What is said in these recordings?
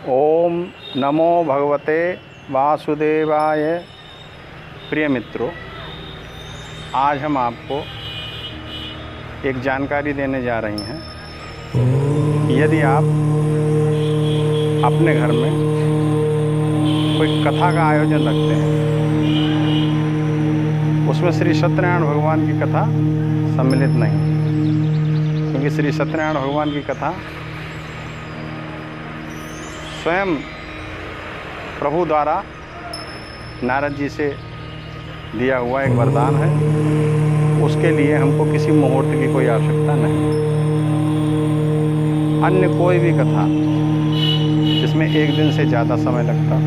ओम नमो भगवते वासुदेवाय। प्रिय मित्रों, आज हम आपको एक जानकारी देने जा रही हैं कि यदि आप अपने घर में कोई कथा का आयोजन रखते हैं, उसमें श्री सत्यनारायण भगवान की कथा सम्मिलित नहीं है, क्योंकि श्री सत्यनारायण भगवान की कथा स्वयं प्रभु द्वारा नारद जी से दिया हुआ एक वरदान है। उसके लिए हमको किसी मुहूर्त की कोई आवश्यकता नहीं। अन्य कोई भी कथा जिसमें एक दिन से ज़्यादा समय लगता,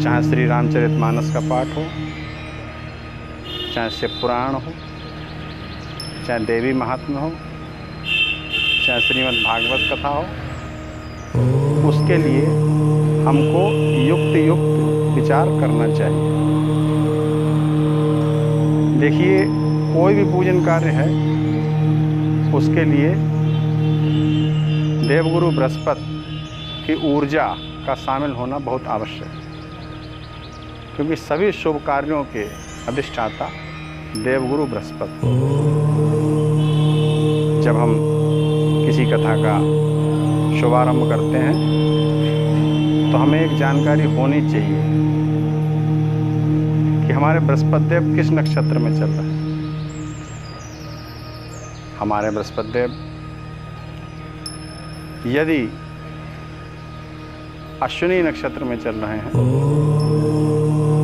चाहे श्री रामचरितमानस का पाठ हो, चाहे शिव पुराण हो, चाहे देवी महात्म्य हो, चाहे श्रीमद् भागवत कथा हो, उसके लिए हमको युक्त विचार करना चाहिए। देखिए, कोई भी पूजन कार्य है, उसके लिए देवगुरु बृहस्पति की ऊर्जा का शामिल होना बहुत आवश्यक है, क्योंकि सभी शुभ कार्यों के अधिष्ठाता देवगुरु बृहस्पति। जब हम किसी कथा का शुभारंभ करते हैं तो हमें एक जानकारी होनी चाहिए कि हमारे बृहस्पति देव किस नक्षत्र में चल रहे हैं। हमारे बृहस्पति देव यदि अश्विनी नक्षत्र में चल रहे हैं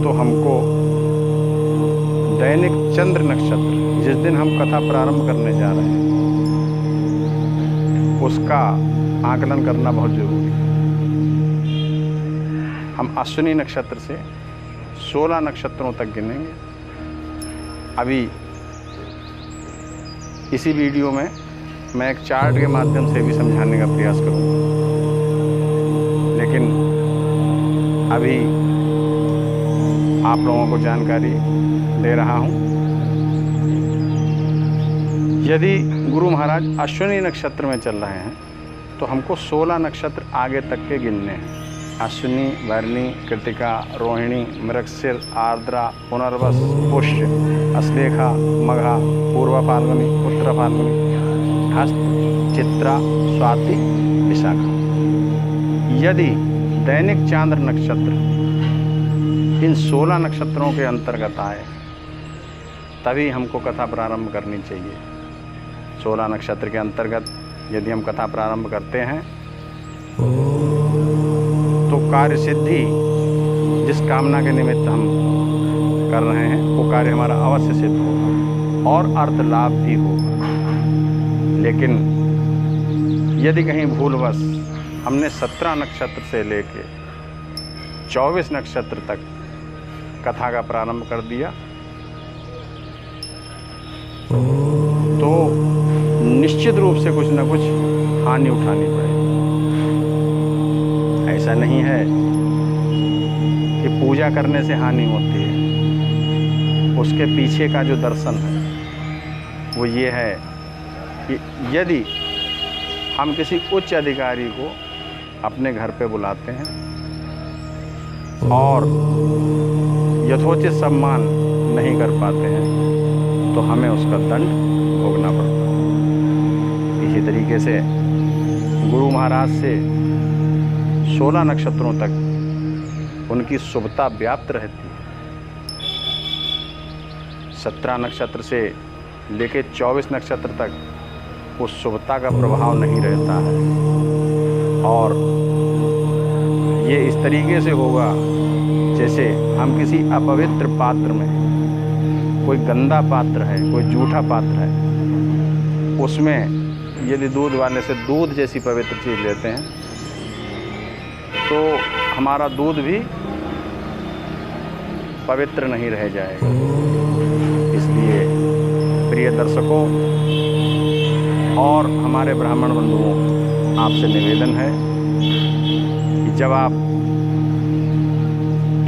तो हमको दैनिक चंद्र नक्षत्र, जिस दिन हम कथा प्रारंभ करने जा रहे हैं, उसका आकलन करना बहुत जरूरी है। हम अश्विनी नक्षत्र से 16 नक्षत्रों तक गिनेंगे। अभी इसी वीडियो में मैं एक चार्ट के माध्यम से भी समझाने का प्रयास करूंगा, लेकिन अभी आप लोगों को जानकारी दे रहा हूं। यदि गुरु महाराज अश्विनी नक्षत्र में चल रहे हैं तो हमको 16 नक्षत्र आगे तक के गिनने हैं। अश्विनी, भरणी, कृतिका, रोहिणी, मृगशिर, आर्द्रा, पुनर्वस, पुष्य, अश्लेषा, मघा, पूर्वा फाल्गुनी, उत्तरा फाल्गुनी, हस्त, चित्रा, स्वाति, विशाखा। यदि दैनिक चांद्र नक्षत्र इन 16 नक्षत्रों के अंतर्गत आए, तभी हमको कथा प्रारंभ करनी चाहिए। 16 नक्षत्र के अंतर्गत यदि हम कथा प्रारंभ करते हैं तो कार्य सिद्धि, जिस कामना के निमित्त हम कर रहे हैं, वो कार्य हमारा अवश्य सिद्ध होगा और अर्थ लाभ भी होगा। लेकिन यदि कहीं भूलवश हमने 17 नक्षत्र से लेके 24 नक्षत्र तक कथा का प्रारंभ कर दिया तो निश्चित रूप से कुछ न कुछ हानि उठानी पड़ेगी। ऐसा नहीं है कि पूजा करने से हानि होती है। उसके पीछे का जो दर्शन है वो ये है कि यदि हम किसी उच्च अधिकारी को अपने घर पे बुलाते हैं और यथोचित सम्मान नहीं कर पाते हैं तो हमें उसका दंड भोगना पड़ता है। इसी तरीके से गुरु महाराज से 16 नक्षत्रों तक उनकी शुभता व्याप्त रहती है। 17 नक्षत्र से लेके 24 नक्षत्र तक उस शुभता का प्रभाव नहीं रहता है, और ये इस तरीके से होगा जैसे हम किसी अपवित्र पात्र में, कोई गंदा पात्र है, कोई जूठा पात्र है, उसमें यदि दूध वाले से दूध जैसी पवित्र चीज़ लेते हैं तो हमारा दूध भी पवित्र नहीं रह जाएगा। इसलिए प्रिय दर्शकों और हमारे ब्राह्मण बंधुओं, आपसे निवेदन है कि जब आप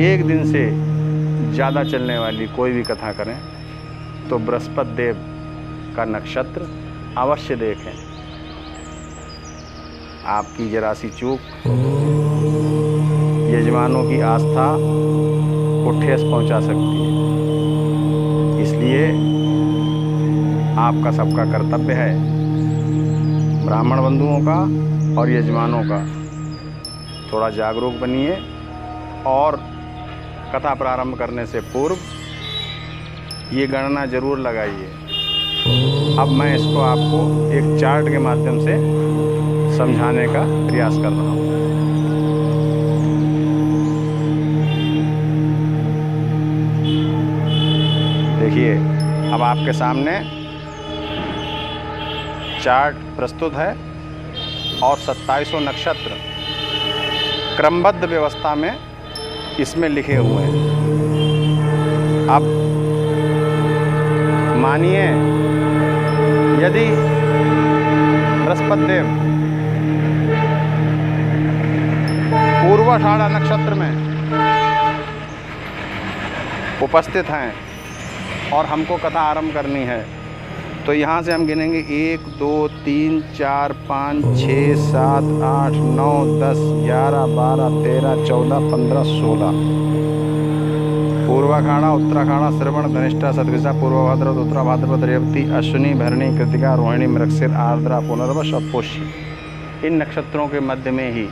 एक दिन से ज़्यादा चलने वाली कोई भी कथा करें तो बृहस्पति देव का नक्षत्र अवश्य देखें। आपकी जरा सी चूक यजमानों की आस्था को ठेस पहुंचा सकती है। इसलिए आपका सबका कर्तव्य है, ब्राह्मण बंधुओं का और यजमानों का, थोड़ा जागरूक बनिए और कथा प्रारंभ करने से पूर्व ये गणना जरूर लगाइए। अब मैं इसको आपको एक चार्ट के माध्यम से समझाने का प्रयास कर रहा हूँ। देखिए, अब आपके सामने चार्ट प्रस्तुत है और 2700 नक्षत्र क्रमबद्ध व्यवस्था में इसमें लिखे हुए हैं। अब मानिए यदि बृहस्पति देव पूर्वाषाढ़ा नक्षत्र में उपस्थित हैं और हमको कथा आरंभ करनी है, तो यहाँ से हम गिनेंगे 1 2 3 4 5 6 7 8 9 10 11 12 13 14 15 16 पूर्वाषाढ़ा, उत्तराषाढ़ा, श्रवण, धनिष्ठा, शतभिषा, पूर्वभाद्रपद, उत्तराभाद्रपद, रेवती, अश्विनी, भरणी, कृतिका, रोहिणी, मृगशिर, आर्द्रा, पुनर्वस और पुष्य, इन नक्षत्रों के मध्य में ही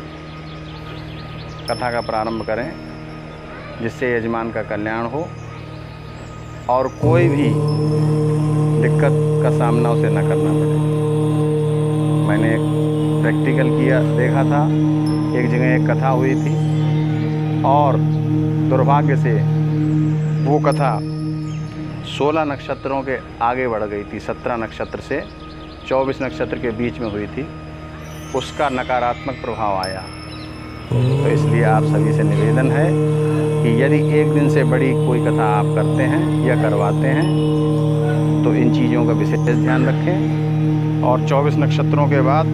कथा का प्रारंभ करें, जिससे यजमान का कल्याण हो और कोई भी दिक्कत का सामना उसे न करना पड़े। मैंने एक प्रैक्टिकल किया, देखा था, एक जगह एक कथा हुई थी और दुर्भाग्य से वो कथा 16 नक्षत्रों के आगे बढ़ गई थी। 17 नक्षत्र से 24 नक्षत्र के बीच में हुई थी, उसका नकारात्मक प्रभाव आया। तो इसलिए आप सभी से निवेदन है कि यदि एक दिन से बड़ी कोई कथा आप करते हैं या करवाते हैं तो इन चीज़ों का विशेष ध्यान रखें। और 24 नक्षत्रों के बाद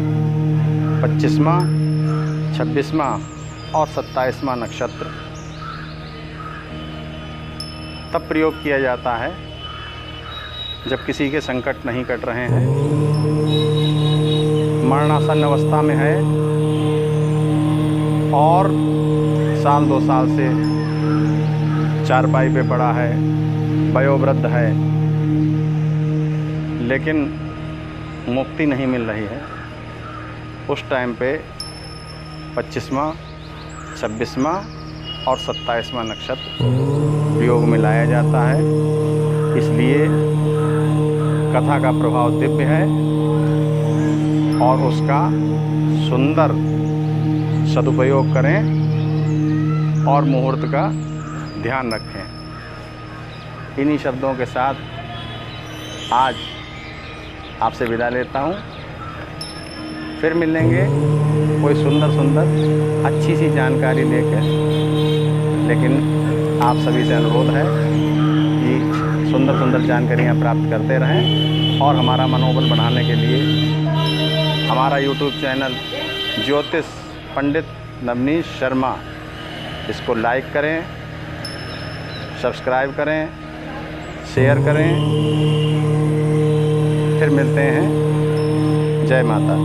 25वां, 26वां और 27वां नक्षत्र तब प्रयोग किया जाता है जब किसी के संकट नहीं कट रहे हैं, मरणासन अवस्था में है और साल 2 साल से चारपाई पे पड़ा है, वयोवृद्ध है, लेकिन मुक्ति नहीं मिल रही है। उस टाइम पे 25वां, 26वां और 27वां नक्षत्र प्रयोग में लाया जाता है। इसलिए कथा का प्रभाव दिव्य है और उसका सुंदर सदुपयोग करें और मुहूर्त का ध्यान रखें। इन्हीं शब्दों के साथ आज आपसे विदा लेता हूँ। फिर मिलेंगे कोई सुंदर अच्छी सी जानकारी लेकर, लेकिन आप सभी से अनुरोध है कि सुंदर जानकारियाँ प्राप्त करते रहें और हमारा मनोबल बढ़ाने के लिए हमारा YouTube चैनल ज्योतिष पंडित नवनीश शर्मा, इसको लाइक करें, सब्सक्राइब करें, शेयर करें। फिर मिलते हैं। जय माता।